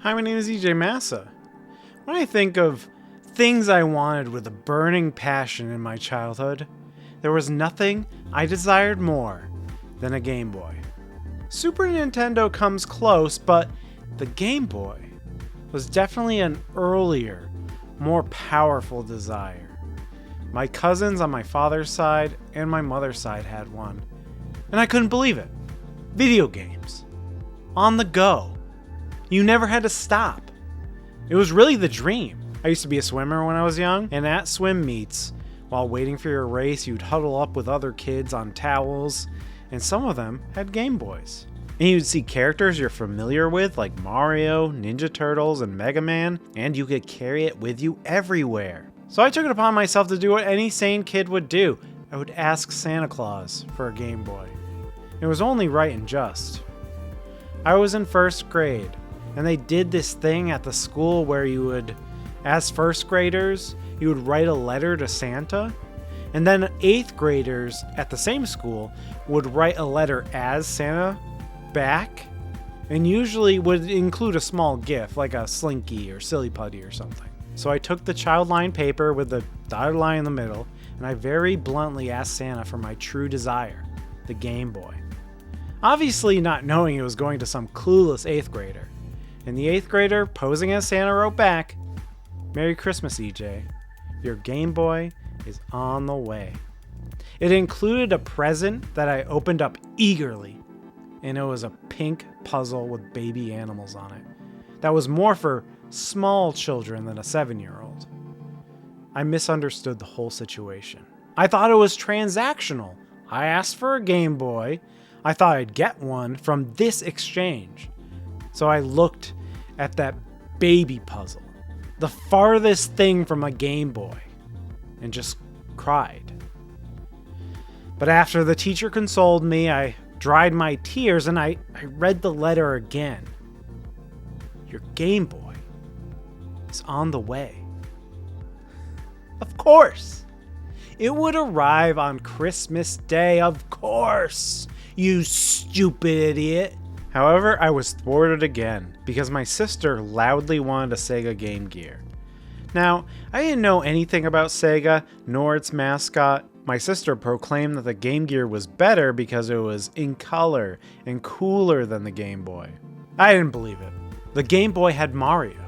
Hi, my name is EJ Massa. When I think of things I wanted with a burning passion in my childhood, there was nothing I desired more than a Game Boy. Super Nintendo comes close, but the Game Boy was definitely an earlier, more powerful desire. My cousins on my father's side and my mother's side had one, and I couldn't believe it. Video games. On the go. You never had to stop. It was really the dream. I used to be a swimmer when I was young, and at swim meets, while waiting for your race, you'd huddle up with other kids on towels, and some of them had Game Boys. And you'd see characters you're familiar with, like Mario, Ninja Turtles, and Mega Man, and you could carry it with you everywhere. So I took it upon myself to do what any sane kid would do. I would ask Santa Claus for a Game Boy. It was only right and just. I was in first grade, and they did this thing at the school where you would, as first graders, you would write a letter to Santa, and then 8th graders at the same school would write a letter as Santa back, and usually would include a small gift like a Slinky or Silly Putty or something. So I took the child line paper with the dotted line in the middle, and I very bluntly asked Santa for my true desire, the Game Boy. Obviously not knowing it was going to some clueless 8th grader. And the 8th grader, posing as Santa, wrote back, "Merry Christmas, EJ. Your Game Boy is on the way." It included a present that I opened up eagerly, and it was a pink puzzle with baby animals on it. That was more for small children than a 7-year-old. I misunderstood the whole situation. I thought it was transactional. I asked for a Game Boy. I thought I'd get one from this exchange. So I looked at that baby puzzle, the farthest thing from a Game Boy, and just cried. But after the teacher consoled me, I dried my tears and I read the letter again. Your Game Boy is on the way. Of course! It would arrive on Christmas Day, of course! You stupid idiot! However, I was thwarted again, because my sister loudly wanted a Sega Game Gear. Now, I didn't know anything about Sega, nor its mascot. My sister proclaimed that the Game Gear was better because it was in color and cooler than the Game Boy. I didn't believe it. The Game Boy had Mario.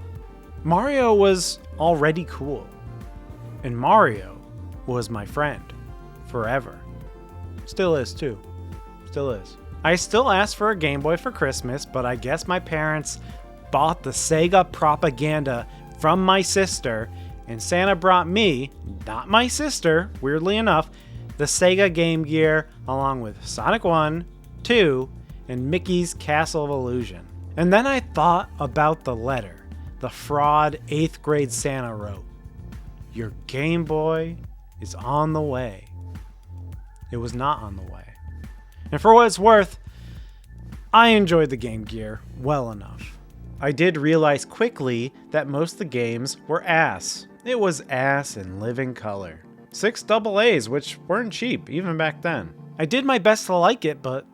Mario was already cool. And Mario was my friend. Forever. Still is, too. Still is. I still asked for a Game Boy for Christmas, but I guess my parents bought the Sega propaganda from my sister, and Santa brought me, not my sister, weirdly enough, the Sega Game Gear along with Sonic 1, 2, and Mickey's Castle of Illusion. And then I thought about the letter the fraud 8th grade Santa wrote. Your Game Boy is on the way. It was not on the way. And for what it's worth, I enjoyed the Game Gear well enough. I did realize quickly that most of the games were ass. It was ass in living color. 6 AA's, which weren't cheap even back then. I did my best to like it, but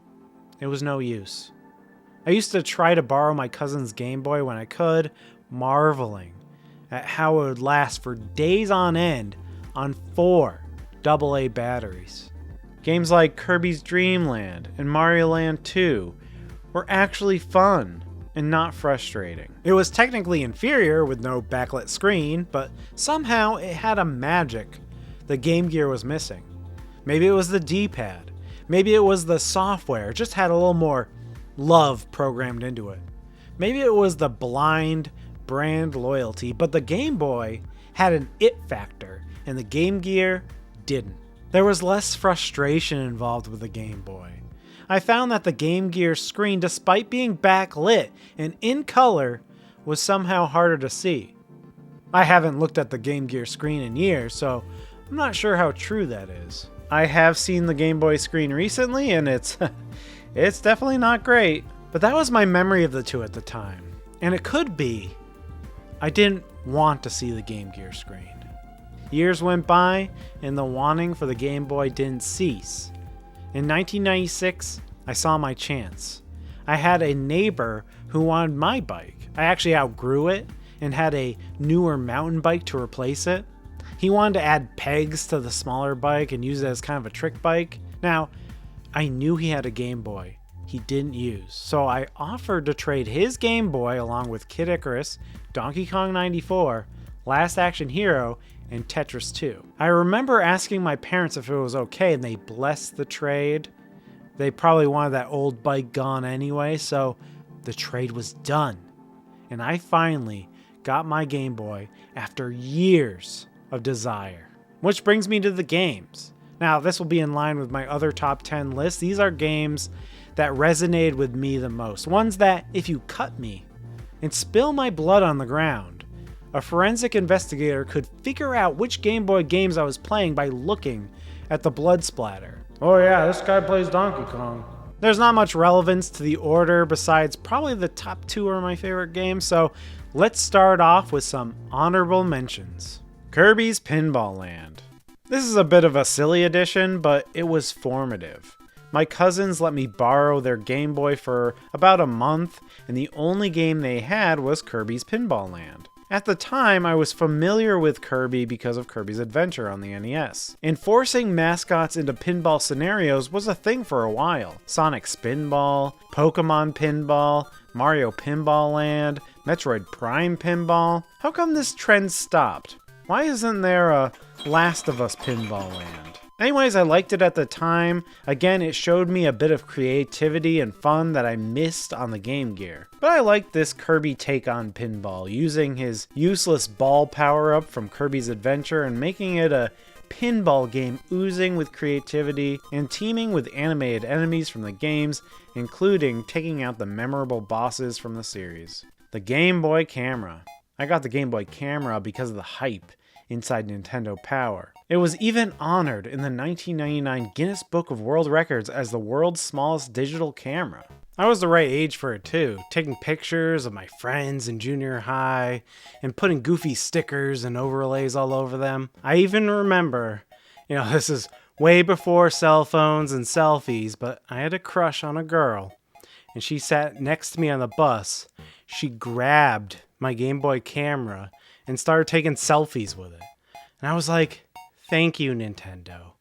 it was no use. I used to try to borrow my cousin's Game Boy when I could, marveling at how it would last for days on end on 4 AA batteries. Games like Kirby's Dream Land and Mario Land 2 were actually fun and not frustrating. It was technically inferior with no backlit screen, but somehow it had a magic the Game Gear was missing. Maybe it was the D-pad. Maybe it was the software. It just had a little more love programmed into it. Maybe it was the blind brand loyalty, but the Game Boy had an it factor, and the Game Gear didn't. There was less frustration involved with the Game Boy. I found that the Game Gear screen, despite being backlit and in color, was somehow harder to see. I haven't looked at the Game Gear screen in years, so I'm not sure how true that is. I have seen the Game Boy screen recently, and it's definitely not great. But that was my memory of the two at the time. And it could be I didn't want to see the Game Gear screen. Years went by, and the wanting for the Game Boy didn't cease. In 1996, I saw my chance. I had a neighbor who wanted my bike. I actually outgrew it and had a newer mountain bike to replace it. He wanted to add pegs to the smaller bike and use it as kind of a trick bike. Now, I knew he had a Game Boy he didn't use, so I offered to trade his Game Boy along with Kid Icarus, Donkey Kong 94, Last Action Hero, and Tetris 2. I remember asking my parents if it was okay, and they blessed the trade. They probably wanted that old bike gone anyway, so the trade was done. And I finally got my Game Boy after years of desire. Which brings me to the games. Now, this will be in line with my other top 10 list. These are games that resonated with me the most. Ones that, if you cut me and spill my blood on the ground, a forensic investigator could figure out which Game Boy games I was playing by looking at the blood splatter. Oh yeah, this guy plays Donkey Kong. There's not much relevance to the order besides probably the top 2 are my favorite games, so let's start off with some honorable mentions. Kirby's Pinball Land. This is a bit of a silly addition, but it was formative. My cousins let me borrow their Game Boy for about a month, and the only game they had was Kirby's Pinball Land. At the time, I was familiar with Kirby because of Kirby's Adventure on the NES. Enforcing mascots into pinball scenarios was a thing for a while. Sonic Spinball, Pokemon Pinball, Mario Pinball Land, Metroid Prime Pinball. How come this trend stopped? Why isn't there a Last of Us Pinball Land? Anyways, I liked it at the time. Again, it showed me a bit of creativity and fun that I missed on the Game Gear. But I liked this Kirby take on pinball, using his useless ball power-up from Kirby's Adventure and making it a pinball game oozing with creativity and teaming with animated enemies from the games, including taking out the memorable bosses from the series. The Game Boy Camera. I got the Game Boy Camera because of the hype inside Nintendo Power. It was even honored in the 1999 Guinness Book of World Records as the world's smallest digital camera. I was the right age for it too, taking pictures of my friends in junior high and putting goofy stickers and overlays all over them. I even remember, this is way before cell phones and selfies, but I had a crush on a girl and she sat next to me on the bus. She grabbed my Game Boy camera and started taking selfies with it. And I was like, thank you, Nintendo,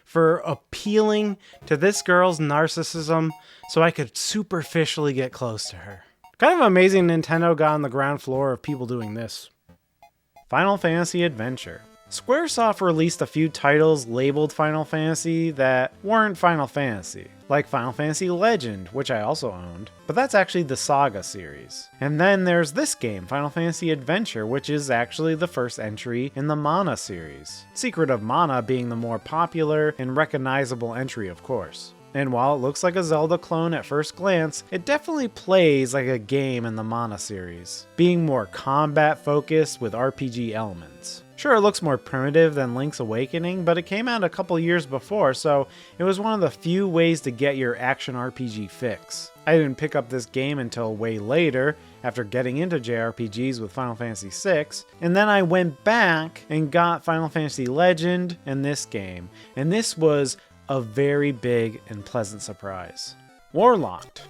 for appealing to this girl's narcissism so I could superficially get close to her. Kind of amazing Nintendo got on the ground floor of people doing this. Final Fantasy Adventure. Squaresoft released a few titles labeled Final Fantasy that weren't Final Fantasy, like Final Fantasy Legend, which I also owned, but that's actually the Saga series. And then there's this game, Final Fantasy Adventure, which is actually the first entry in the Mana series. Secret of Mana being the more popular and recognizable entry, of course. And while it looks like a Zelda clone at first glance, it definitely plays like a game in the Mana series, being more combat focused with RPG elements. Sure, it looks more primitive than Link's Awakening, but it came out a couple years before, so it was one of the few ways to get your action RPG fix. I didn't pick up this game until way later, after getting into JRPGs with Final Fantasy VI, and then I went back and got Final Fantasy Legend and this game, and this was a very big and pleasant surprise. Warlocked.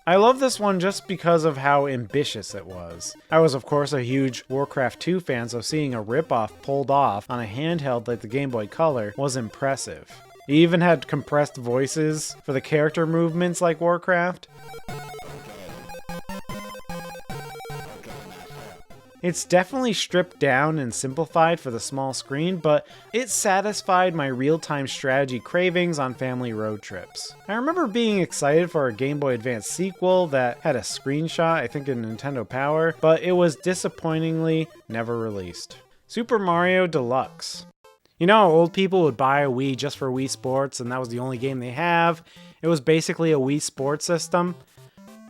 I love this one just because of how ambitious it was. I was of course a huge Warcraft 2 fan, so seeing a ripoff pulled off on a handheld like the Game Boy Color was impressive. It even had compressed voices for the character movements like Warcraft. It's definitely stripped down and simplified for the small screen, but it satisfied my real-time strategy cravings on family road trips. I remember being excited for a Game Boy Advance sequel that had a screenshot, I think in Nintendo Power, but it was disappointingly never released. Super Mario Deluxe. You know how old people would buy a Wii just for Wii Sports and that was the only game they have? It was basically a Wii Sports system.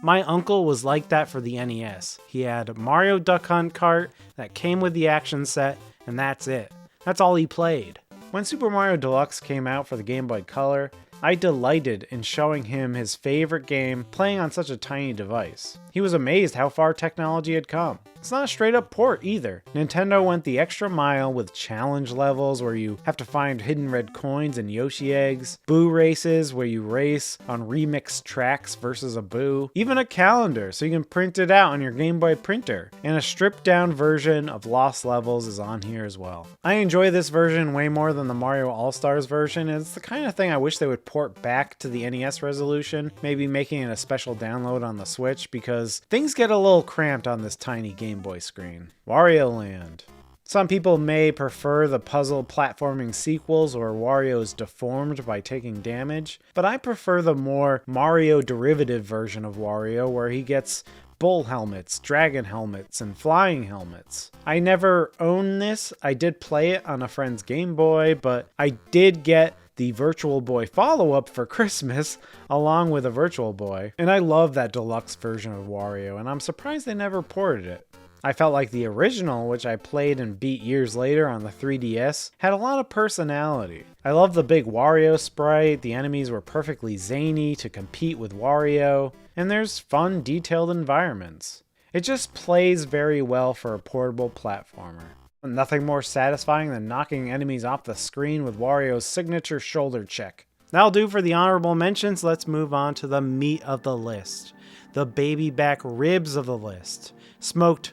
My uncle was like that for the NES. He had Mario Duck Hunt cart that came with the action set, and that's it. That's all he played. When Super Mario Deluxe came out for the Game Boy Color, I delighted in showing him his favorite game playing on such a tiny device. He was amazed how far technology had come. It's not a straight up port either. Nintendo went the extra mile with challenge levels where you have to find hidden red coins and Yoshi eggs, Boo races where you race on remixed tracks versus a Boo, even a calendar so you can print it out on your Game Boy printer, and a stripped down version of Lost Levels is on here as well. I enjoy this version way more than the Mario All-Stars version, and it's the kind of thing I wish they would port back to the NES resolution, maybe making it a special download on the Switch, because things get a little cramped on this tiny Game Boy screen. Wario Land. Some people may prefer the puzzle platforming sequels where Wario is deformed by taking damage, but I prefer the more Mario derivative version of Wario where he gets bull helmets, dragon helmets, and flying helmets. I never owned this. I did play it on a friend's Game Boy, but I did get the Virtual Boy follow-up for Christmas, along with a Virtual Boy, and I love that deluxe version of Wario, and I'm surprised they never ported it. I felt like the original, which I played and beat years later on the 3DS, had a lot of personality. I love the big Wario sprite, the enemies were perfectly zany to compete with Wario, and there's fun, detailed environments. It just plays very well for a portable platformer. Nothing more satisfying than knocking enemies off the screen with Wario's signature shoulder check. That'll do for the honorable mentions. Let's move on to the meat of the list. The baby back ribs of the list. Smoked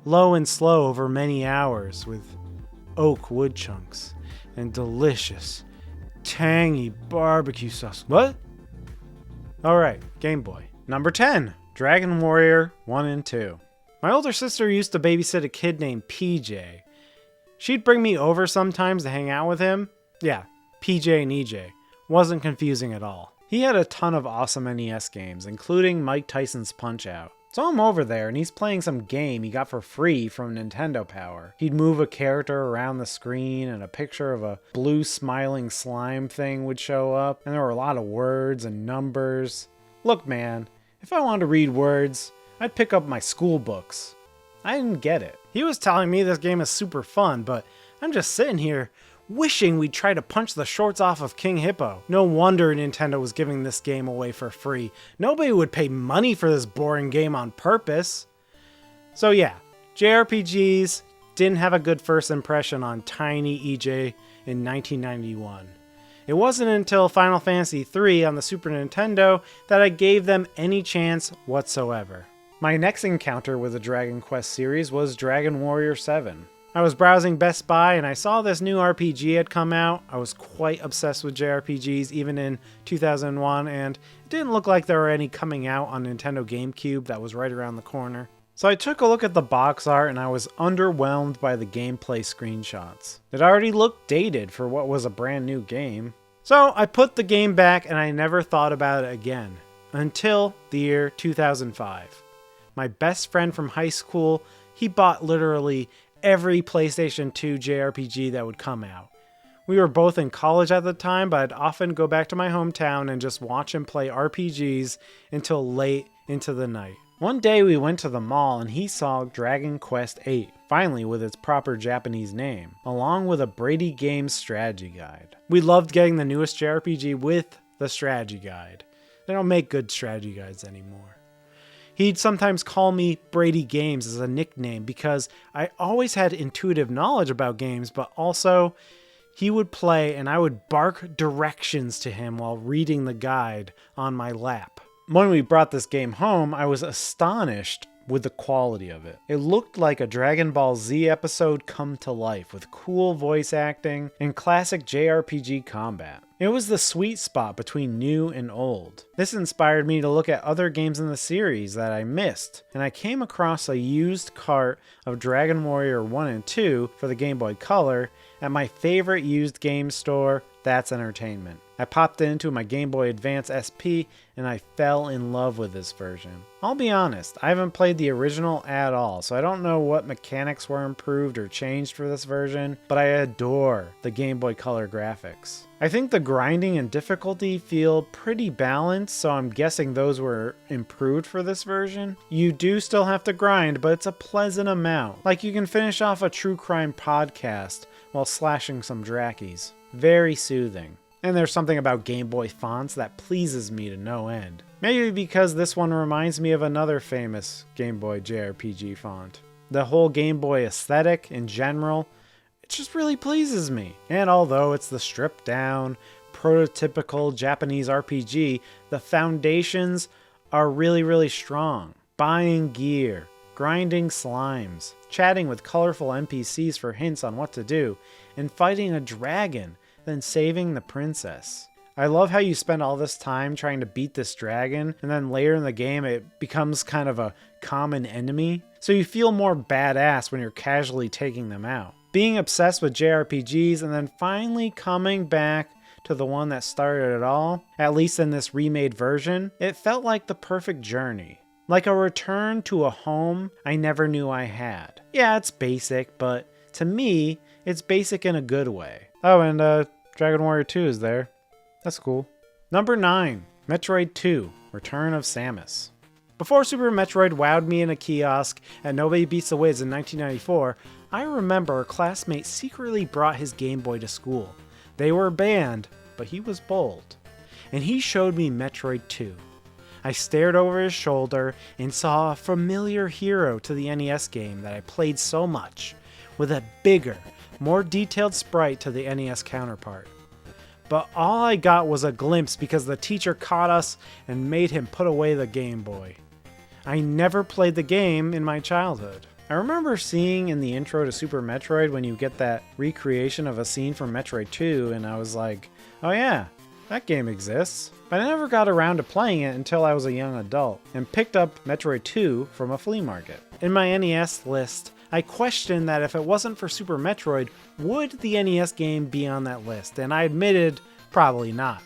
low and slow over many hours with oak wood chunks and delicious, tangy barbecue sauce. What? Alright, Game Boy. Number 10, Dragon Warrior 1 and 2. My older sister used to babysit a kid named PJ. She'd bring me over sometimes to hang out with him. Yeah, PJ and EJ. Wasn't confusing at all. He had a ton of awesome NES games, including Mike Tyson's Punch-Out! So I'm over there and he's playing some game he got for free from Nintendo Power. He'd move a character around the screen and a picture of a blue smiling slime thing would show up, and there were a lot of words and numbers. Look man, if I wanted to read words, I'd pick up my school books. I didn't get it. He was telling me this game is super fun, but I'm just sitting here wishing we'd try to punch the shorts off of King Hippo. No wonder Nintendo was giving this game away for free. Nobody would pay money for this boring game on purpose. So yeah, JRPGs didn't have a good first impression on tiny EJ in 1991. It wasn't until Final Fantasy III on the Super Nintendo that I gave them any chance whatsoever. My next encounter with the Dragon Quest series was Dragon Warrior 7. I was browsing Best Buy and I saw this new RPG had come out. I was quite obsessed with JRPGs even in 2001, and it didn't look like there were any coming out on Nintendo GameCube that was right around the corner. So I took a look at the box art and I was underwhelmed by the gameplay screenshots. It already looked dated for what was a brand new game. So I put the game back and I never thought about it again. Until the year 2005. My best friend from high school, he bought literally every PlayStation 2 JRPG that would come out. We were both in college at the time, but I'd often go back to my hometown and just watch him play RPGs until late into the night. One day we went to the mall and he saw Dragon Quest VIII, finally with its proper Japanese name, along with a Brady Games strategy guide. We loved getting the newest JRPG with the strategy guide. They don't make good strategy guides anymore. He'd sometimes call me Brady Games as a nickname because I always had intuitive knowledge about games, but also he would play and I would bark directions to him while reading the guide on my lap. When we brought this game home, I was astonished with the quality of it. It looked like a Dragon Ball Z episode come to life with cool voice acting and classic JRPG combat. It was the sweet spot between new and old. This inspired me to look at other games in the series that I missed, and I came across a used cart of Dragon Warrior 1 and 2 for the Game Boy Color at my favorite used game store, That's Entertainment. I popped it into my Game Boy Advance SP and I fell in love with this version. I'll be honest, I haven't played the original at all, so I don't know what mechanics were improved or changed for this version, but I adore the Game Boy Color graphics. I think the grinding and difficulty feel pretty balanced, so I'm guessing those were improved for this version. You do still have to grind, but it's a pleasant amount. Like you can finish off a true crime podcast while slashing some drackies. Very soothing. And there's something about Game Boy fonts that pleases me to no end. Maybe because this one reminds me of another famous Game Boy JRPG font. The whole Game Boy aesthetic in general, it just really pleases me. And although it's the stripped down, prototypical Japanese RPG, the foundations are really, really strong. Buying gear, grinding slimes, chatting with colorful NPCs for hints on what to do, and fighting a dragon, then saving the princess. I love how you spend all this time trying to beat this dragon, and then later in the game it becomes kind of a common enemy, so you feel more badass when you're casually taking them out. Being obsessed with JRPGs and then finally coming back to the one that started it all, at least in this remade version, it felt like the perfect journey. Like a return to a home I never knew I had. Yeah, it's basic, but to me, it's basic in a good way. Oh, and Dragon Warrior 2 is there. That's cool. Number 9, Metroid 2, Return of Samus. Before Super Metroid wowed me in a kiosk at Nobody Beats the Wiz in 1994, I remember a classmate secretly brought his Game Boy to school. They were banned, but he was bold. And he showed me Metroid 2. I stared over his shoulder and saw a familiar hero to the NES game that I played so much, with a bigger, more detailed sprite to the NES counterpart. But all I got was a glimpse because the teacher caught us and made him put away the Game Boy. I never played the game in my childhood. I remember seeing in the intro to Super Metroid when you get that recreation of a scene from Metroid 2, and I was like, oh yeah, that game exists. But I never got around to playing it until I was a young adult, and picked up Metroid 2 from a flea market. In my NES list, I questioned that if it wasn't for Super Metroid, would the NES game be on that list? And I admitted, probably not.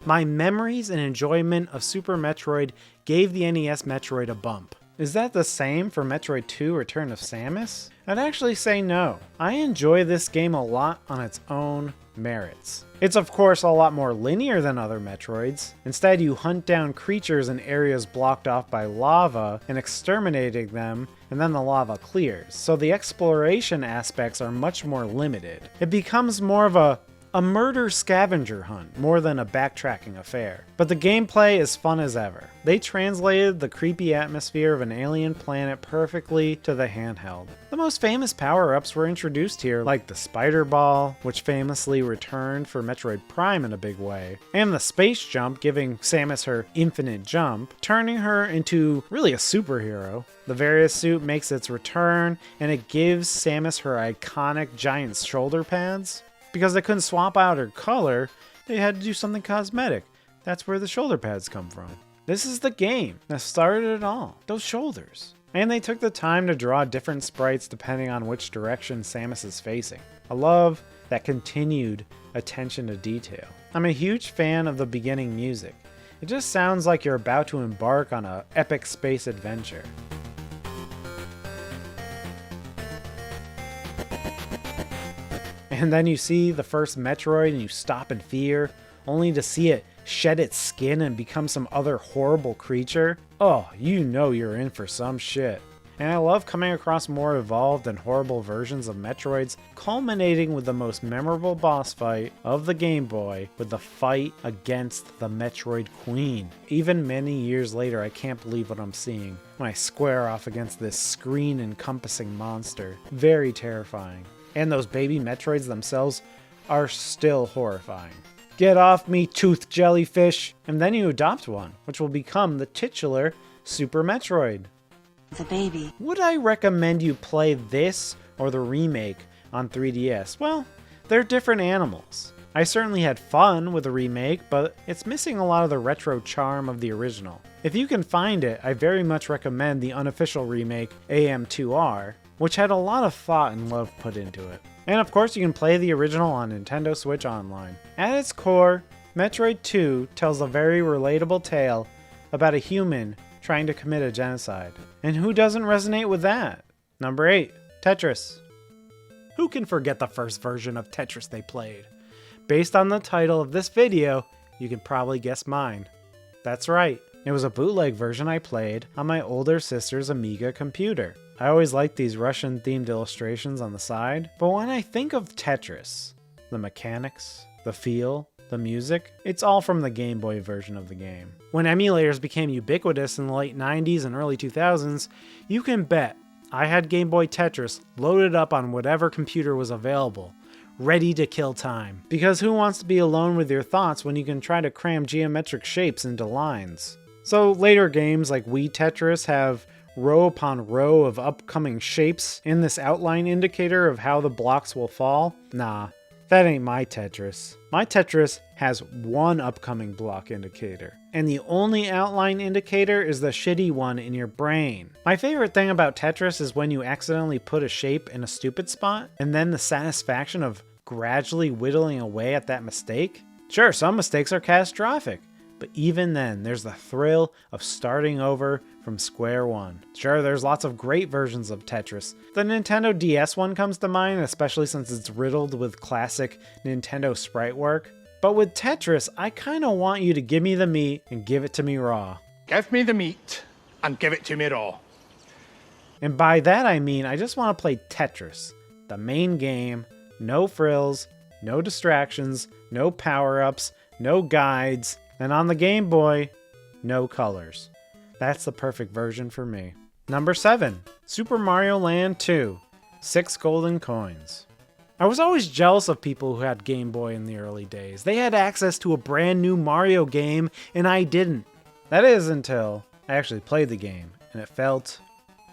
My memories and enjoyment of Super Metroid gave the NES Metroid a bump. Is that the same for Metroid 2 Return of Samus? I'd actually say no. I enjoy this game a lot on its own merits. It's of course a lot more linear than other Metroids. Instead, you hunt down creatures in areas blocked off by lava and exterminating them, and then the lava clears. So the exploration aspects are much more limited. It becomes more of a murder scavenger hunt more than a backtracking affair. But the gameplay is fun as ever. They translated the creepy atmosphere of an alien planet perfectly to the handheld. The most famous power-ups were introduced here, like the Spider Ball, which famously returned for Metroid Prime in a big way, and the Space Jump, giving Samus her infinite jump, turning her into really a superhero. The Various suit makes its return, and it gives Samus her iconic giant shoulder pads. Because they couldn't swap out her color, they had to do something cosmetic. That's where the shoulder pads come from. This is the game that started it all, those shoulders. And they took the time to draw different sprites depending on which direction Samus is facing. I love that continued attention to detail. I'm a huge fan of the beginning music. It just sounds like you're about to embark on an epic space adventure. And then you see the first Metroid and you stop in fear, only to see it shed its skin and become some other horrible creature. Oh, you know you're in for some shit. And I love coming across more evolved and horrible versions of Metroids, culminating with the most memorable boss fight of the Game Boy with the fight against the Metroid Queen. Even many years later, I can't believe what I'm seeing when I square off against this screen-encompassing monster. Very terrifying. And those baby Metroids themselves are still horrifying. Get off me, tooth jellyfish! And then you adopt one, which will become the titular Super Metroid. The baby. Would I recommend you play this or the remake on 3DS? Well, they're different animals. I certainly had fun with the remake, but it's missing a lot of the retro charm of the original. If you can find it, I very much recommend the unofficial remake, AM2R, which had a lot of thought and love put into it. And of course you can play the original on Nintendo Switch Online. At its core, Metroid 2 tells a very relatable tale about a human trying to commit a genocide. And who doesn't resonate with that? Number 8, Tetris. Who can forget the first version of Tetris they played? Based on the title of this video, you can probably guess mine. That's right, it was a bootleg version I played on my older sister's Amiga computer. I always liked these Russian-themed illustrations on the side, but when I think of Tetris, the mechanics, the feel, the music, it's all from the Game Boy version of the game. When emulators became ubiquitous in the late 90s and early 2000s, you can bet I had Game Boy Tetris loaded up on whatever computer was available, ready to kill time. Because who wants to be alone with your thoughts when you can try to cram geometric shapes into lines? So later games like Wii Tetris have row upon row of upcoming shapes in this outline indicator of how the blocks will fall. Nah, that ain't my Tetris. My Tetris has one upcoming block indicator, and the only outline indicator is the shitty one in your brain. My favorite thing about Tetris is when you accidentally put a shape in a stupid spot, and then the satisfaction of gradually whittling away at that mistake. Sure, some mistakes are catastrophic, but even then, there's the thrill of starting over from square one. Sure, there's lots of great versions of Tetris. The Nintendo DS one comes to mind, especially since it's riddled with classic Nintendo sprite work. But with Tetris, I kinda want you to give me the meat and give it to me raw. Give me the meat and give it to me raw. And by that I mean I just want to play Tetris, the main game, no frills, no distractions, no power-ups, no guides, and on the Game Boy, no colors. That's the perfect version for me. Number 7, Super Mario Land 2, 6 golden coins. I was always jealous of people who had Game Boy in the early days. They had access to a brand new Mario game, and I didn't. That is until I actually played the game, and it felt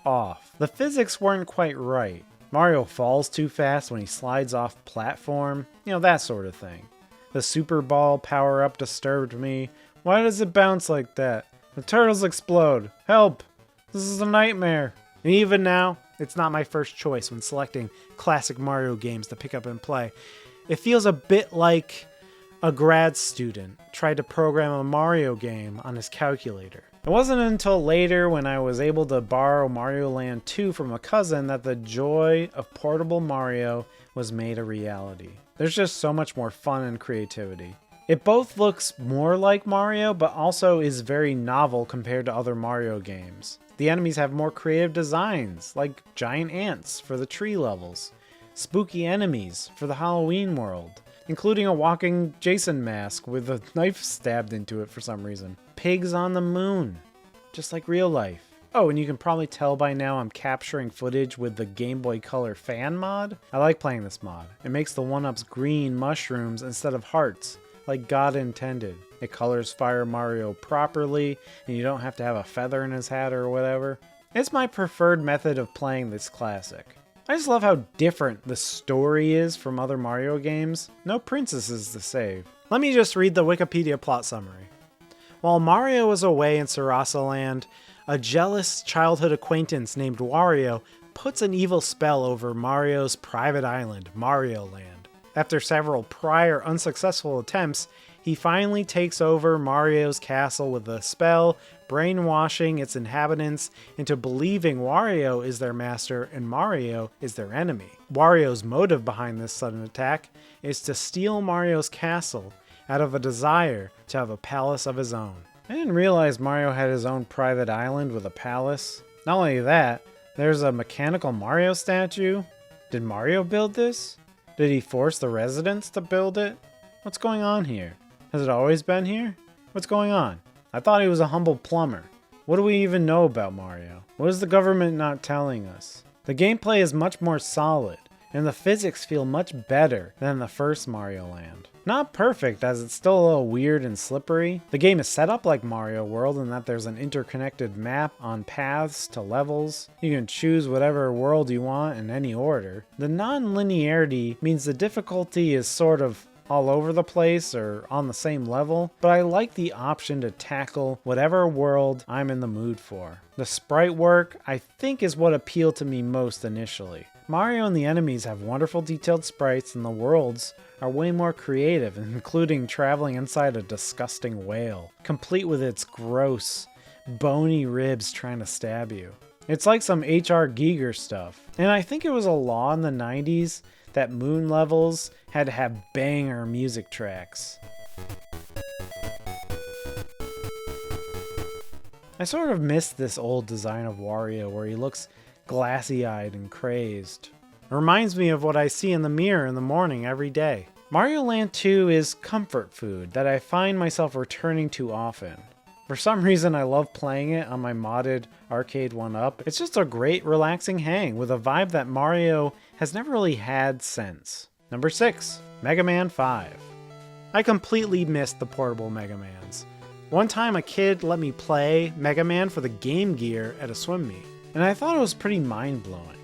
off. The physics weren't quite right. Mario falls too fast when he slides off platform, that sort of thing. The Super Ball power-up disturbed me. Why does it bounce like that? The turtles explode. Help! This is a nightmare. And even now, it's not my first choice when selecting classic Mario games to pick up and play. It feels a bit like a grad student tried to program a Mario game on his calculator. It wasn't until later when I was able to borrow Mario Land 2 from a cousin that the joy of portable Mario was made a reality. There's just so much more fun and creativity. It both looks more like Mario, but also is very novel compared to other Mario games. The enemies have more creative designs, like giant ants for the tree levels, spooky enemies for the Halloween world, including a walking Jason mask with a knife stabbed into it for some reason. Pigs on the moon, just like real life. Oh, and you can probably tell by now I'm capturing footage with the Game Boy Color fan mod. I like playing this mod. It makes the 1-ups green mushrooms instead of hearts, like God intended. It colors Fire Mario properly, and you don't have to have a feather in his hat or whatever. It's my preferred method of playing this classic. I just love how different the story is from other Mario games. No princesses to save. Let me just read the Wikipedia plot summary. While Mario is away in Sarasa Land, a jealous childhood acquaintance named Wario puts an evil spell over Mario's private island, Mario Land. After several prior unsuccessful attempts, he finally takes over Mario's castle with a spell, brainwashing its inhabitants into believing Wario is their master and Mario is their enemy. Wario's motive behind this sudden attack is to steal Mario's castle out of a desire to have a palace of his own. I didn't realize Mario had his own private island with a palace. Not only that, there's a mechanical Mario statue. Did Mario build this? Did he force the residents to build it? What's going on here? Has it always been here? What's going on? I thought he was a humble plumber. What do we even know about Mario? What is the government not telling us? The gameplay is much more solid, and the physics feel much better than the first Mario Land. Not perfect, as it's still a little weird and slippery. The game is set up like Mario World in that there's an interconnected map on paths to levels. You can choose whatever world you want in any order. The non-linearity means the difficulty is sort of all over the place or on the same level, but I like the option to tackle whatever world I'm in the mood for. The sprite work, I think, is what appealed to me most initially. Mario and the enemies have wonderful detailed sprites, and the worlds are way more creative, including traveling inside a disgusting whale, complete with its gross, bony ribs trying to stab you. It's like some H.R. Giger stuff. And I think it was a law in the 90s that moon levels had to have banger music tracks. I sort of missed this old design of Wario where he looks glassy-eyed and crazed. It reminds me of what I see in the mirror in the morning every day. Mario Land 2 is comfort food that I find myself returning to often. For some reason, I love playing it on my modded arcade 1-up. It's just a great, relaxing hang with a vibe that Mario has never really had since. Number 6, Mega Man 5. I completely missed the portable Mega Mans. One time a kid let me play Mega Man for the Game Gear at a swim meet, and I thought it was pretty mind-blowing.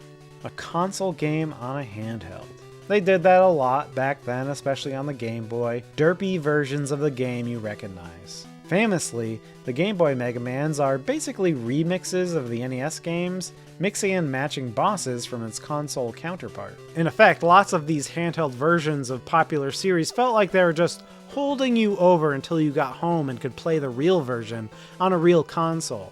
A console game on a handheld. They did that a lot back then, especially on the Game Boy. Derpy versions of the game you recognize. Famously, the Game Boy Mega Mans are basically remixes of the NES games, mixing and matching bosses from its console counterpart. In effect, lots of these handheld versions of popular series felt like they were just holding you over until you got home and could play the real version on a real console.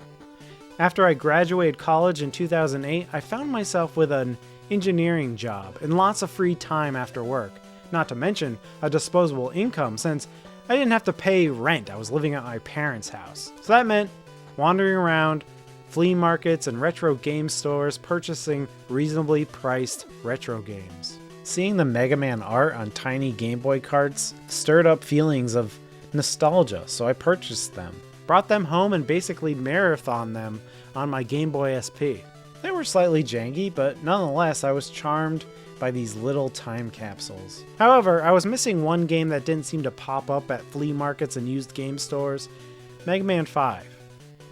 After I graduated college in 2008, I found myself with an engineering job and lots of free time after work, not to mention a disposable income since I didn't have to pay rent. I was living at my parents' house. So that meant wandering around flea markets and retro game stores purchasing reasonably priced retro games. Seeing the Mega Man art on tiny Game Boy carts stirred up feelings of nostalgia, so I purchased them, brought them home and basically marathoned them on my Game Boy SP. They were slightly janky, but nonetheless I was charmed by these little time capsules. However, I was missing one game that didn't seem to pop up at flea markets and used game stores, Mega Man 5.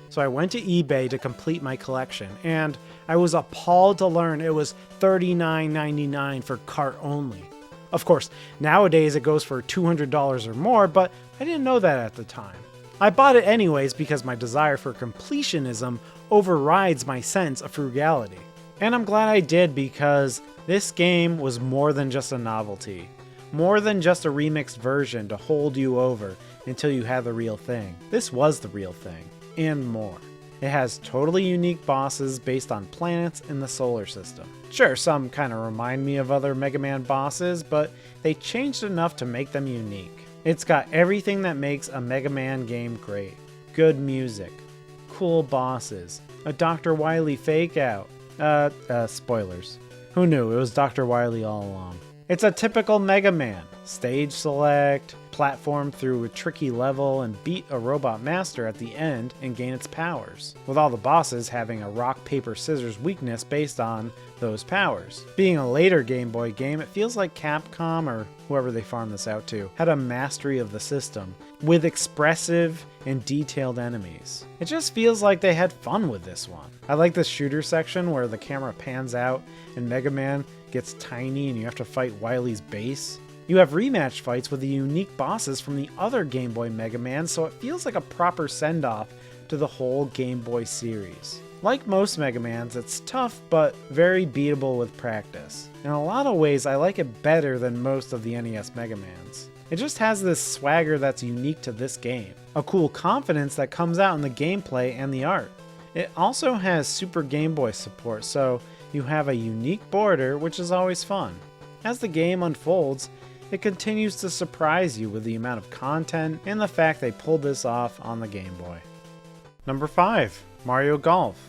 So I went to eBay to complete my collection, and I was appalled to learn it was $39.99 for cart only. Of course, nowadays it goes for $200 or more, but I didn't know that at the time. I bought it anyways because my desire for completionism overrides my sense of frugality. And I'm glad I did because this game was more than just a novelty. More than just a remixed version to hold you over until you had the real thing. This was the real thing, and more. It has totally unique bosses based on planets in the solar system. Sure, some kind of remind me of other Mega Man bosses, but they changed enough to make them unique. It's got everything that makes a Mega Man game great. Good music, cool bosses, a Dr. Wily fake out. Spoilers. Who knew? It was Dr. Wily all along. It's a typical Mega Man. Stage select, platform through a tricky level, and beat a robot master at the end and gain its powers, with all the bosses having a rock, paper, scissors weakness based on those powers. Being a later Game Boy game, it feels like Capcom, or whoever they farmed this out to, had a mastery of the system, with expressive and detailed enemies. It just feels like they had fun with this one. I like the shooter section where the camera pans out and Mega Man gets tiny and you have to fight Wily's base. You have rematch fights with the unique bosses from the other Game Boy Mega Man, so it feels like a proper send-off to the whole Game Boy series. Like most Mega Mans, it's tough but very beatable with practice. In a lot of ways, I like it better than most of the NES Mega Mans. It just has this swagger that's unique to this game, a cool confidence that comes out in the gameplay and the art. It also has Super Game Boy support, so you have a unique border, which is always fun. As the game unfolds, it continues to surprise you with the amount of content and the fact they pulled this off on the Game Boy. Number 5, Mario Golf.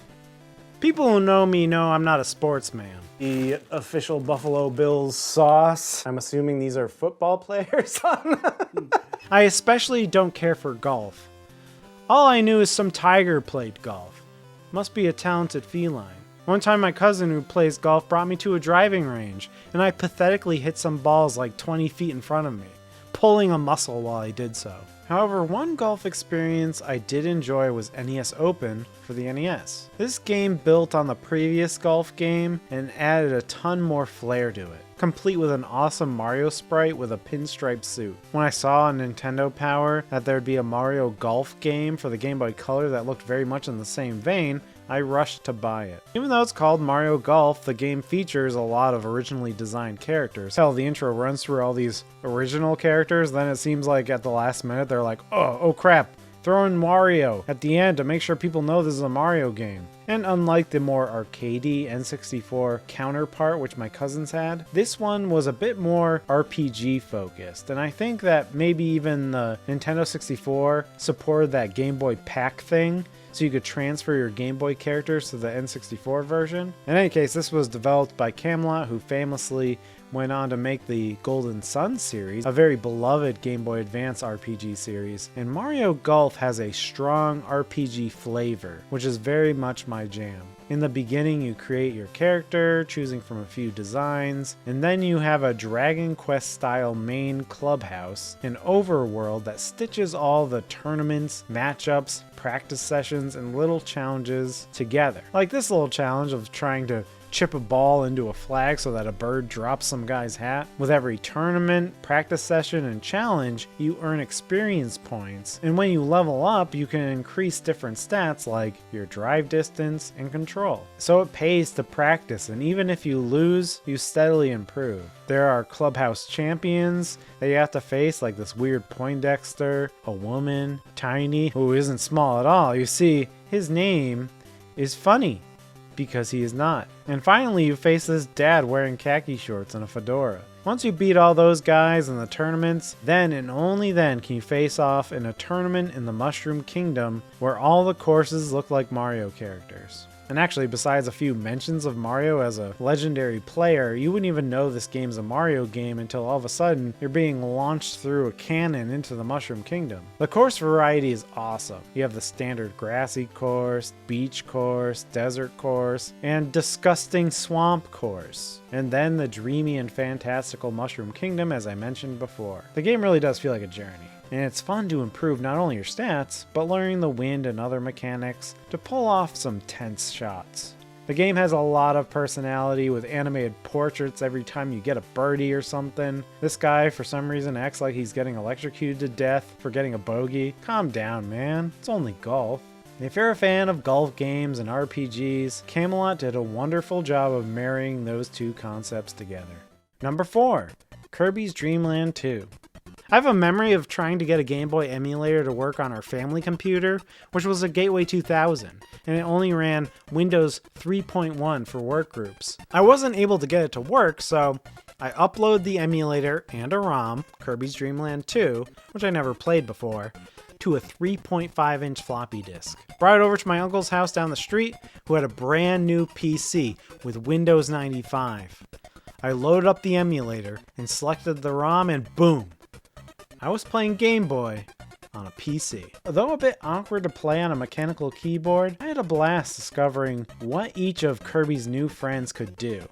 People who know me know I'm not a sportsman. The official Buffalo Bills sauce. I'm assuming these are football players. I especially don't care for golf. All I knew is some tiger played golf. Must be a talented feline. One time my cousin who plays golf brought me to a driving range, and I pathetically hit some balls like 20 feet in front of me, pulling a muscle while I did so. However, one golf experience I did enjoy was NES Open for the NES. This game built on the previous golf game and added a ton more flair to it, complete with an awesome Mario sprite with a pinstripe suit. When I saw on Nintendo Power that there'd be a Mario Golf game for the Game Boy Color that looked very much in the same vein, I rushed to buy it. Even though it's called Mario Golf, the game features a lot of originally designed characters. Hell, the intro runs through all these original characters, then it seems like at the last minute they're like, oh crap, throw in Mario at the end to make sure people know this is a Mario game. And unlike the more arcadey N64 counterpart which my cousins had, this one was a bit more RPG focused, and I think that maybe even the Nintendo 64 supported that Game Boy pack thing, so you could transfer your Game Boy characters to the N64 version. In any case, this was developed by Camelot, who famously went on to make the Golden Sun series, a very beloved Game Boy Advance RPG series, and Mario Golf has a strong RPG flavor, which is very much my jam. In the beginning, you create your character, choosing from a few designs, and then you have a Dragon Quest style main clubhouse, an overworld that stitches all the tournaments, matchups, practice sessions, and little challenges together. Like this little challenge of trying to chip a ball into a flag so that a bird drops some guy's hat. With every tournament, practice session, and challenge, you earn experience points, and when you level up, you can increase different stats like your drive distance and control. So it pays to practice, and even if you lose, you steadily improve. There are clubhouse champions that you have to face, like this weird Poindexter, a woman, Tiny, who isn't small at all. You see, his name is Funny, because he is not. And finally, you face this dad wearing khaki shorts and a fedora. Once you beat all those guys in the tournaments, then and only then can you face off in a tournament in the Mushroom Kingdom where all the courses look like Mario characters. And actually, besides a few mentions of Mario as a legendary player, you wouldn't even know this game's a Mario game until all of a sudden you're being launched through a cannon into the Mushroom Kingdom. The course variety is awesome. You have the standard grassy course, beach course, desert course, and disgusting swamp course. And then the dreamy and fantastical Mushroom Kingdom, as I mentioned before. The game really does feel like a journey. And it's fun to improve not only your stats, but learning the wind and other mechanics to pull off some tense shots. The game has a lot of personality with animated portraits every time you get a birdie or something. This guy, for some reason, acts like he's getting electrocuted to death for getting a bogey. Calm down, man. It's only golf. If you're a fan of golf games and RPGs, Camelot did a wonderful job of marrying those two concepts together. Number 4, Kirby's Dream Land 2. I have a memory of trying to get a Game Boy emulator to work on our family computer, which was a Gateway 2000, and it only ran Windows 3.1 for workgroups. I wasn't able to get it to work, so I uploaded the emulator and a ROM, Kirby's Dream Land 2, which I never played before, to a 3.5-inch floppy disk. Brought it over to my uncle's house down the street, who had a brand new PC with Windows 95. I loaded up the emulator and selected the ROM, and boom! I was playing Game Boy on a PC. Though a bit awkward to play on a mechanical keyboard, I had a blast discovering what each of Kirby's new friends could do.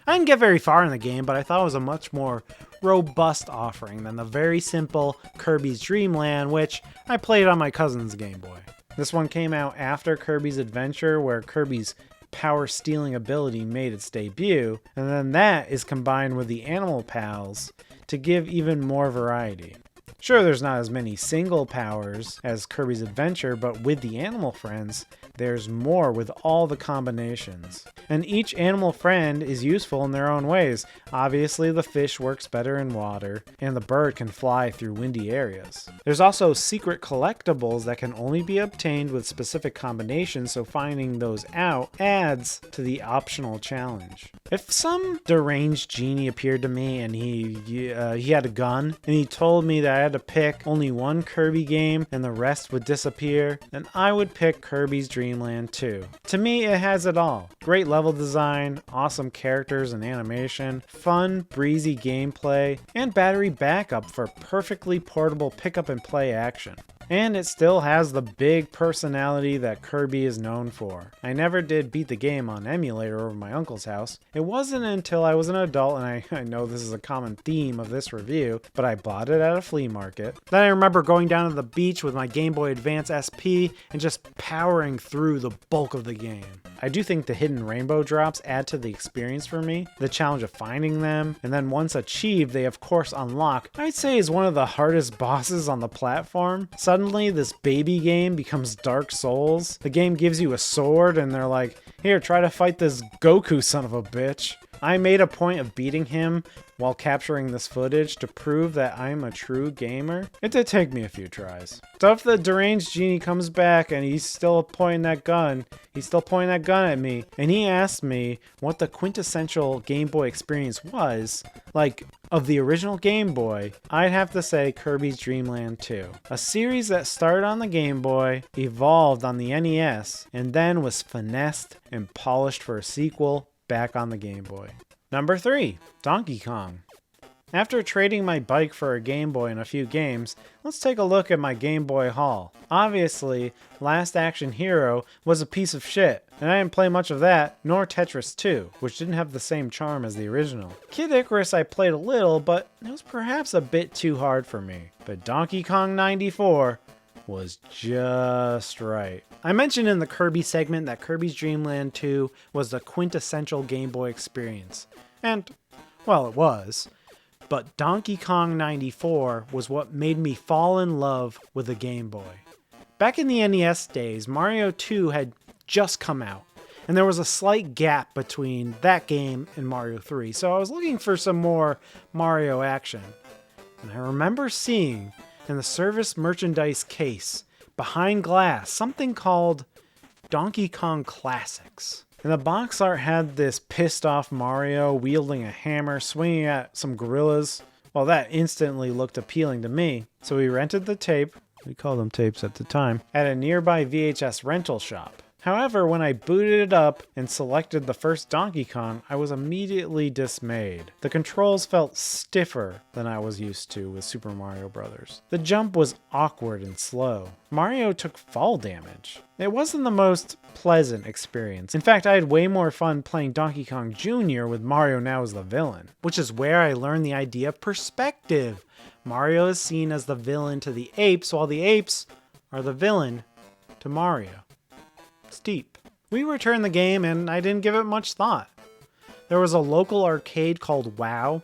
I didn't get very far in the game, but I thought it was a much more robust offering than the very simple Kirby's Dream Land, which I played on my cousin's Game Boy. This one came out after Kirby's Adventure, where Kirby's power stealing ability made its debut, and then that is combined with the Animal Pals to give even more variety. Sure, there's not as many single powers as Kirby's Adventure, but with the animal friends, there's more with all the combinations. And each animal friend is useful in their own ways. Obviously, the fish works better in water, and the bird can fly through windy areas. There's also secret collectibles that can only be obtained with specific combinations, so finding those out adds to the optional challenge. If some deranged genie appeared to me and he had a gun, and he told me that I had to pick only one Kirby game and the rest would disappear, then I would pick Kirby's Dream Land 2. To me, it has it all. Great level design, awesome characters and animation, fun, breezy gameplay, and battery backup for perfectly portable pick up and play action. And it still has the big personality that Kirby is known for. I never did beat the game on emulator over my uncle's house. It wasn't until I was an adult, and I know this is a common theme of this review, but I bought it at a flea market. Then I remember going down to the beach with my Game Boy Advance SP and just powering through the bulk of the game. I do think the hidden rainbow drops add to the experience for me. The challenge of finding them, and then once achieved, they of course unlock, I'd say is one of the hardest bosses on the platform. Suddenly, this baby game becomes Dark Souls. The game gives you a sword, and they're like, here, try to fight this Goku son of a bitch. I made a point of beating him while capturing this footage to prove that I'm a true gamer. It did take me a few tries. So if the deranged genie comes back and he's still pointing that gun at me, and he asked me what the quintessential Game Boy experience was, like, of the original Game Boy, I'd have to say Kirby's Dream Land 2. A series that started on the Game Boy, evolved on the NES, and then was finessed and polished for a sequel back on the Game Boy. Number 3, Donkey Kong. After trading my bike for a Game Boy and a few games, let's take a look at my Game Boy haul. Obviously, Last Action Hero was a piece of shit, and I didn't play much of that, nor Tetris 2, which didn't have the same charm as the original. Kid Icarus I played a little, but it was perhaps a bit too hard for me. But Donkey Kong 94 was just right. I mentioned in the Kirby segment that Kirby's Dream Land 2 was the quintessential Game Boy experience. And, well, it was. But Donkey Kong 94 was what made me fall in love with the Game Boy. Back in the NES days, Mario 2 had just come out, and there was a slight gap between that game and Mario 3, so I was looking for some more Mario action. And I remember seeing in the service merchandise case, behind glass, something called Donkey Kong Classics. And the box art had this pissed off Mario wielding a hammer, swinging at some gorillas. Well, that instantly looked appealing to me. So we rented the tape, we called them tapes at the time, at a nearby VHS rental shop. However, when I booted it up and selected the first Donkey Kong, I was immediately dismayed. The controls felt stiffer than I was used to with Super Mario Bros. The jump was awkward and slow. Mario took fall damage. It wasn't the most pleasant experience. In fact, I had way more fun playing Donkey Kong Jr. with Mario now as the villain, which is where I learned the idea of perspective. Mario is seen as the villain to the apes, while the apes are the villain to Mario. Steep. We returned the game and I didn't give it much thought. There was a local arcade called WoW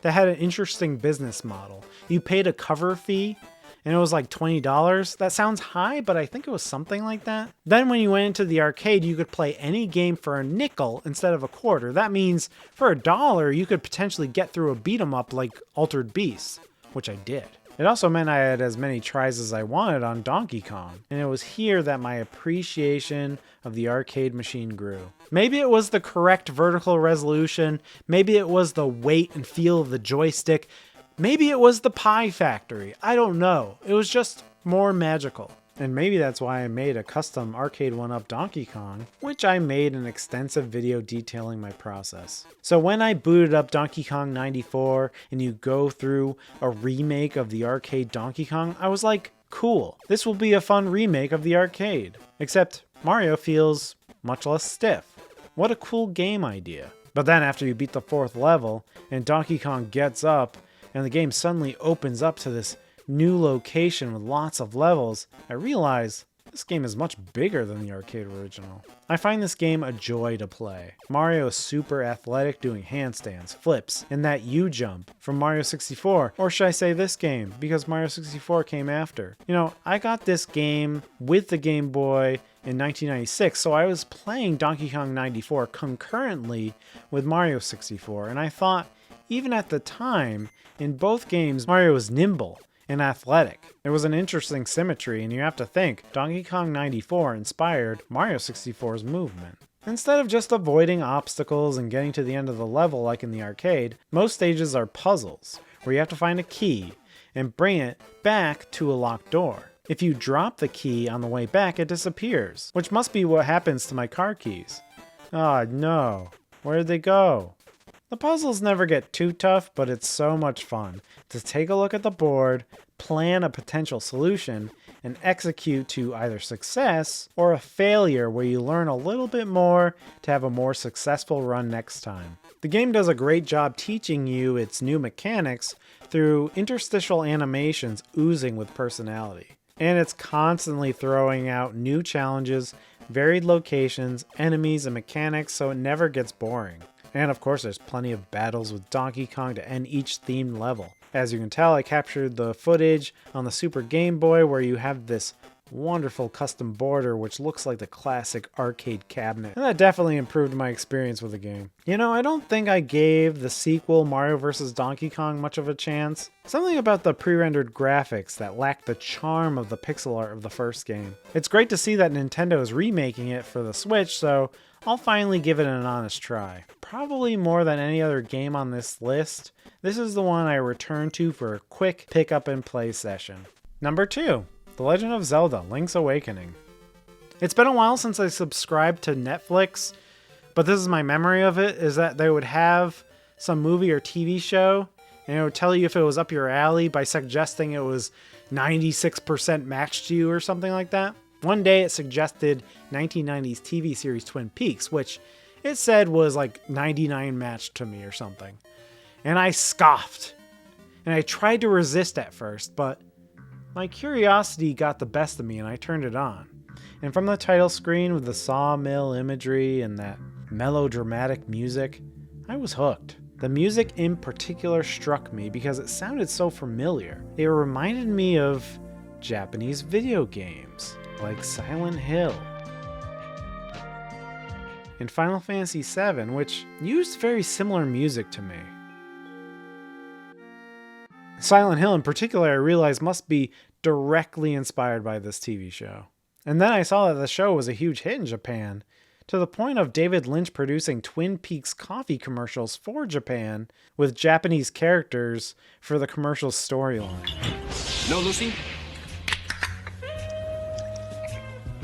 that had an interesting business model. You paid a cover fee and it was like $20. That sounds high, but I think it was something like that. Then when you went into the arcade, you could play any game for a nickel instead of a quarter. That means for $1, you could potentially get through a beat 'em up like Altered Beast, which I did. It also meant I had as many tries as I wanted on Donkey Kong, and it was here that my appreciation of the arcade machine grew. Maybe it was the correct vertical resolution, maybe it was the weight and feel of the joystick, maybe it was the pie factory, I don't know. It was just more magical. And maybe that's why I made a custom arcade 1-up Donkey Kong, which I made an extensive video detailing my process. So when I booted up Donkey Kong 94 and you go through a remake of the arcade Donkey Kong, I was like, cool, this will be a fun remake of the arcade. Except Mario feels much less stiff. What a cool game idea. But then after you beat the 4th level and Donkey Kong gets up and the game suddenly opens up to this new location with lots of levels, I realize this game is much bigger than the arcade original. I find this game a joy to play. Mario is super athletic doing handstands, flips, and that U-jump from Mario 64. Or should I say this game, because Mario 64 came after. You know, I got this game with the Game Boy in 1996, so I was playing Donkey Kong 94 concurrently with Mario 64, and I thought, even at the time, in both games, Mario was nimble and athletic. There was an interesting symmetry, and you have to think, Donkey Kong 94 inspired Mario 64's movement. Instead of just avoiding obstacles and getting to the end of the level like in the arcade, most stages are puzzles, where you have to find a key and bring it back to a locked door. If you drop the key on the way back, it disappears, which must be what happens to my car keys. Oh no, where'd they go? The puzzles never get too tough, but it's so much fun to take a look at the board, plan a potential solution, and execute to either success or a failure where you learn a little bit more to have a more successful run next time. The game does a great job teaching you its new mechanics through interstitial animations oozing with personality. And it's constantly throwing out new challenges, varied locations, enemies, and mechanics, so it never gets boring. And of course, there's plenty of battles with Donkey Kong to end each themed level. As you can tell, I captured the footage on the Super Game Boy where you have this wonderful custom border which looks like the classic arcade cabinet. And that definitely improved my experience with the game. You know, I don't think I gave the sequel Mario vs. Donkey Kong much of a chance. Something about the pre-rendered graphics that lacked the charm of the pixel art of the first game. It's great to see that Nintendo is remaking it for the Switch, so I'll finally give it an honest try. Probably more than any other game on this list, this is the one I return to for a quick pick up and play session. Number 2, The Legend of Zelda: Link's Awakening. It's been a while since I subscribed to Netflix, but this is my memory of it, is that they would have some movie or TV show and it would tell you if it was up your alley by suggesting it was 96% matched to you or something like that. One day it suggested 1990s TV series Twin Peaks, which it said was like 99 matched to me or something. And I scoffed. And I tried to resist at first, but my curiosity got the best of me and I turned it on. And from the title screen with the sawmill imagery and that melodramatic music, I was hooked. The music in particular struck me because it sounded so familiar. It reminded me of Japanese video games, like Silent Hill and Final Fantasy VII, which used very similar music to me. Silent Hill in particular, I realized must be directly inspired by this TV show. And then I saw that the show was a huge hit in Japan, to the point of David Lynch producing Twin Peaks coffee commercials for Japan with Japanese characters for the commercial storyline. No, Lucy?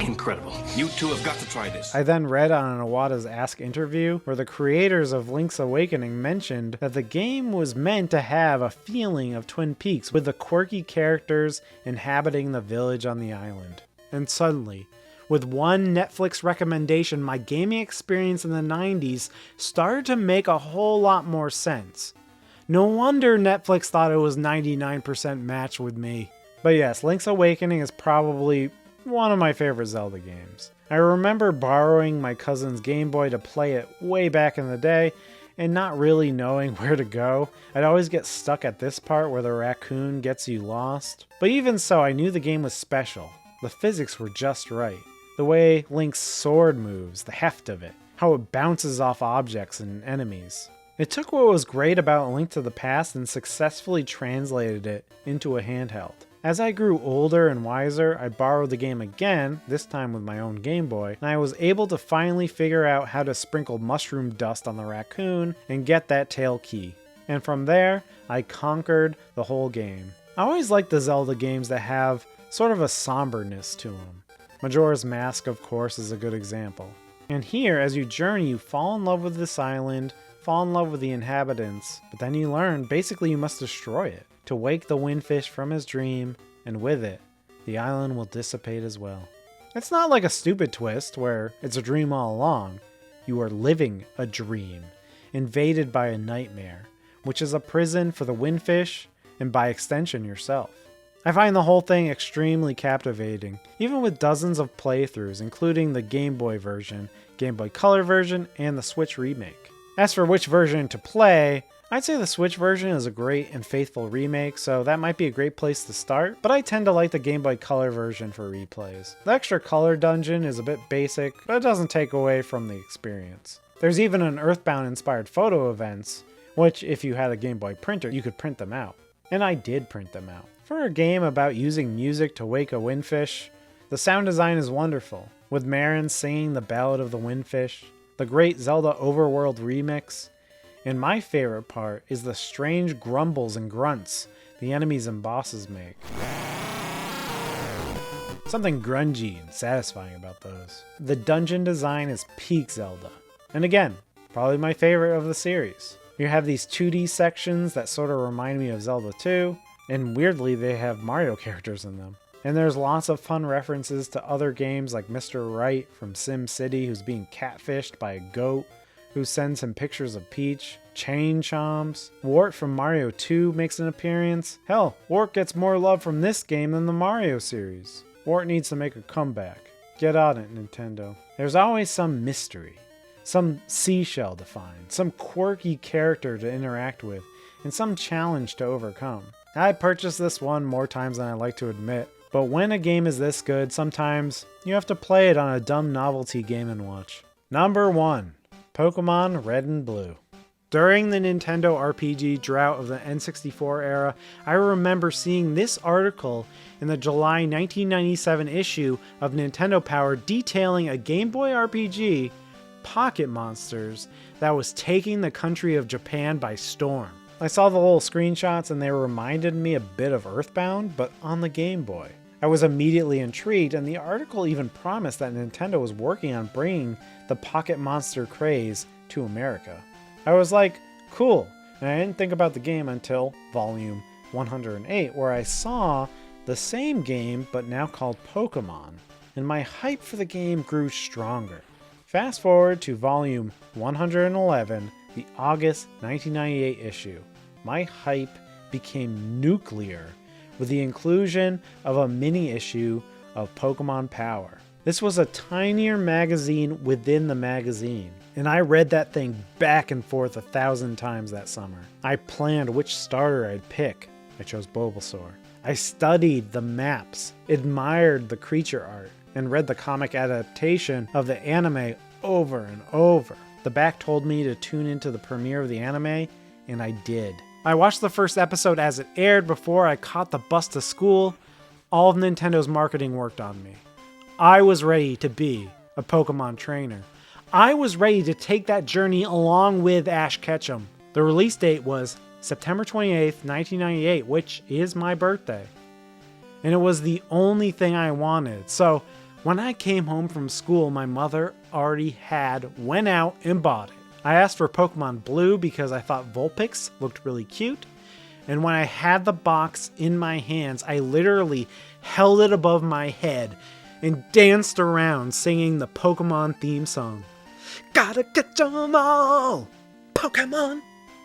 Incredible. You two have got to try this. I then read on an Iwata's Ask interview where the creators of Link's Awakening mentioned that the game was meant to have a feeling of Twin Peaks with the quirky characters inhabiting the village on the island. And suddenly, with one Netflix recommendation, my gaming experience in the 90s started to make a whole lot more sense. No wonder Netflix thought it was 99% matched with me. But yes, Link's Awakening is probably one of my favorite Zelda games. I remember borrowing my cousin's Game Boy to play it way back in the day and not really knowing where to go. I'd always get stuck at this part where the raccoon gets you lost. But even so, I knew the game was special. The physics were just right. The way Link's sword moves, the heft of it, how it bounces off objects and enemies. It took what was great about A Link to the Past and successfully translated it into a handheld. As I grew older and wiser, I borrowed the game again, this time with my own Game Boy, and I was able to finally figure out how to sprinkle mushroom dust on the raccoon and get that tail key. And from there, I conquered the whole game. I always like the Zelda games that have sort of a somberness to them. Majora's Mask, of course, is a good example. And here, as you journey, you fall in love with this island, fall in love with the inhabitants, but then you learn basically you must destroy it to wake the windfish from his dream, and with it, the island will dissipate as well. It's not like a stupid twist where it's a dream all along. You are living a dream, invaded by a nightmare, which is a prison for the windfish and by extension yourself. I find the whole thing extremely captivating, even with dozens of playthroughs, including the Game Boy version, Game Boy Color version, and the Switch remake. As for which version to play, I'd say the Switch version is a great and faithful remake, so that might be a great place to start, but I tend to like the Game Boy Color version for replays. The extra color dungeon is a bit basic, but it doesn't take away from the experience. There's even an Earthbound-inspired photo events, which if you had a Game Boy printer, you could print them out. And I did print them out. For a game about using music to wake a windfish, the sound design is wonderful, with Marin singing the Ballad of the Windfish, the great Zelda Overworld remix, and my favorite part is the strange grumbles and grunts the enemies and bosses make. Something grungy and satisfying about those. The dungeon design is peak Zelda, and again, probably my favorite of the series. You have these 2D sections that sort of remind me of Zelda 2, and weirdly they have Mario characters in them. And there's lots of fun references to other games like Mr. Right from Sim City, who's being catfished by a goat who sends him pictures of Peach. Chain Chomps. Wart from Mario 2 makes an appearance. Hell, Wart gets more love from this game than the Mario series. Wart needs to make a comeback. Get on it, Nintendo. There's always some mystery, some seashell to find, some quirky character to interact with, and some challenge to overcome. I purchased this one more times than I like to admit, but when a game is this good, sometimes you have to play it on a dumb novelty Game & Watch. Number 1. Pokemon Red and Blue. During the Nintendo RPG drought of the N64 era, I remember seeing this article in the July 1997 issue of Nintendo Power detailing a Game Boy RPG, Pocket Monsters, that was taking the country of Japan by storm. I saw the little screenshots and they reminded me a bit of Earthbound, but on the Game Boy. I was immediately intrigued, and the article even promised that Nintendo was working on bringing the Pocket Monster craze to America. I was like, cool, And I didn't think about the game until volume 108, where I saw the same game but now called Pokemon, and my hype for the game grew stronger. Fast forward to volume 111, the August 1998 issue. My hype became nuclear with the inclusion of a mini issue of Pokemon Power. This was a tinier magazine within the magazine, and I read that thing back and forth 1,000 times that summer. I planned which starter I'd pick. I chose Bulbasaur. I studied the maps, admired the creature art, and read the comic adaptation of the anime over and over. The back told me to tune into the premiere of the anime, and I did. I watched the first episode as it aired before I caught the bus to school. All of Nintendo's marketing worked on me. I was ready to be a Pokemon trainer. I was ready to take that journey along with Ash Ketchum. The release date was September 28th, 1998, which is my birthday. And it was the only thing I wanted. So when I came home from school, my mother already went out and bought it. I asked for Pokemon Blue because I thought Vulpix looked really cute. And when I had the box in my hands, I literally held it above my head and danced around singing the Pokemon theme song. Gotta catch 'em all, Pokemon!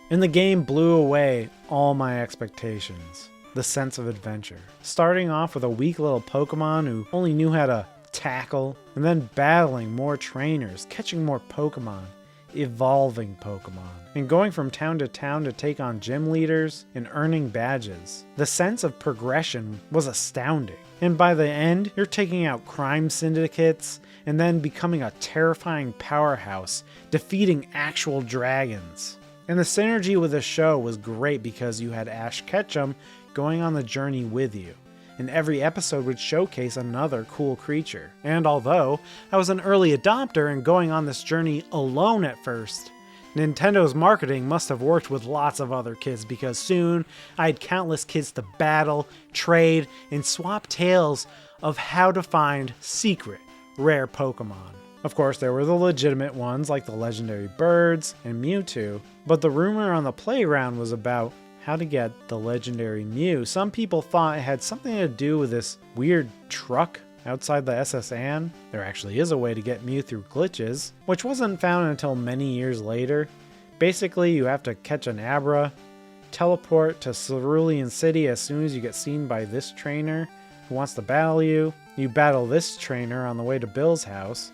And the game blew away all my expectations. The sense of adventure. Starting off with a weak little Pokemon who only knew how to tackle, and then battling more trainers, catching more Pokemon, evolving Pokemon, and going from town to town to take on gym leaders and earning badges. The sense of progression was astounding. And by the end, you're taking out crime syndicates and then becoming a terrifying powerhouse, defeating actual dragons. And the synergy with the show was great because you had Ash Ketchum going on the journey with you, and every episode would showcase another cool creature. And although I was an early adopter and going on this journey alone at first, Nintendo's marketing must have worked with lots of other kids because soon I had countless kids to battle, trade, and swap tales of how to find secret, rare Pokemon. Of course, there were the legitimate ones like the legendary birds and Mewtwo, but the rumor on the playground was about how to get the legendary Mew. Some people thought it had something to do with this weird truck outside the SS Anne. There actually is a way to get Mew through glitches, which wasn't found until many years later. Basically, you have to catch an Abra, teleport to Cerulean City as soon as you get seen by this trainer who wants to battle you. You battle this trainer on the way to Bill's house,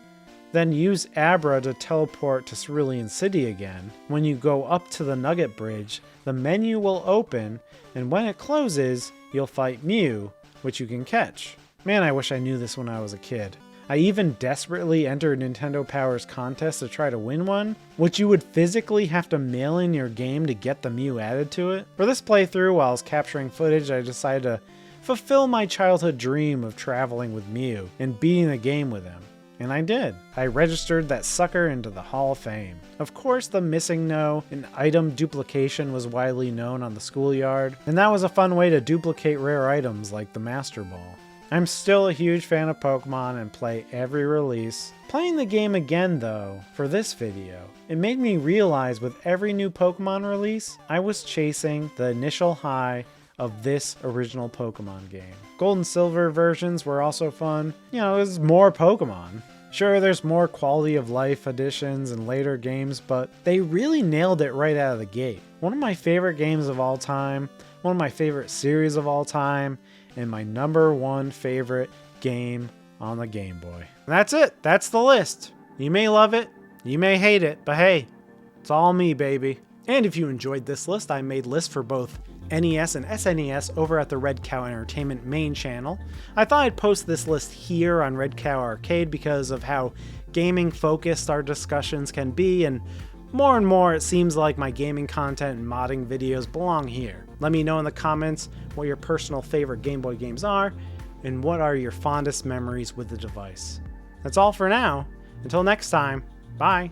then use Abra to teleport to Cerulean City again. When you go up to the Nugget Bridge, the menu will open, and when it closes, you'll fight Mew, which you can catch. Man, I wish I knew this when I was a kid. I even desperately entered Nintendo Power's contest to try to win one, which you would physically have to mail in your game to get the Mew added to it. For this playthrough, while I was capturing footage, I decided to fulfill my childhood dream of traveling with Mew and beating the game with him. And I did. I registered that sucker into the Hall of Fame. Of course, the missing no and item duplication was widely known on the schoolyard, and that was a fun way to duplicate rare items like the Master Ball. I'm still a huge fan of Pokemon and play every release. Playing the game again though, for this video, it made me realize with every new Pokemon release, I was chasing the initial high of this original Pokemon game. Gold and Silver versions were also fun. You know, it was more Pokemon. Sure, there's more quality of life additions in later games, but they really nailed it right out of the gate. One of my favorite games of all time, one of my favorite series of all time, and my #1 favorite game on the Game Boy. And that's it. That's the list. You may love it, you may hate it, but hey, it's all me, baby. And if you enjoyed this list, I made lists for both NES and SNES over at the Red Cow Entertainment main channel. I thought I'd post this list here on Red Cow Arcade because of how gaming focused our discussions can be, and more it seems like my gaming content and modding videos belong here. Let me know in the comments what your personal favorite Game Boy games are, and what are your fondest memories with the device. That's all for now. Until next time, bye!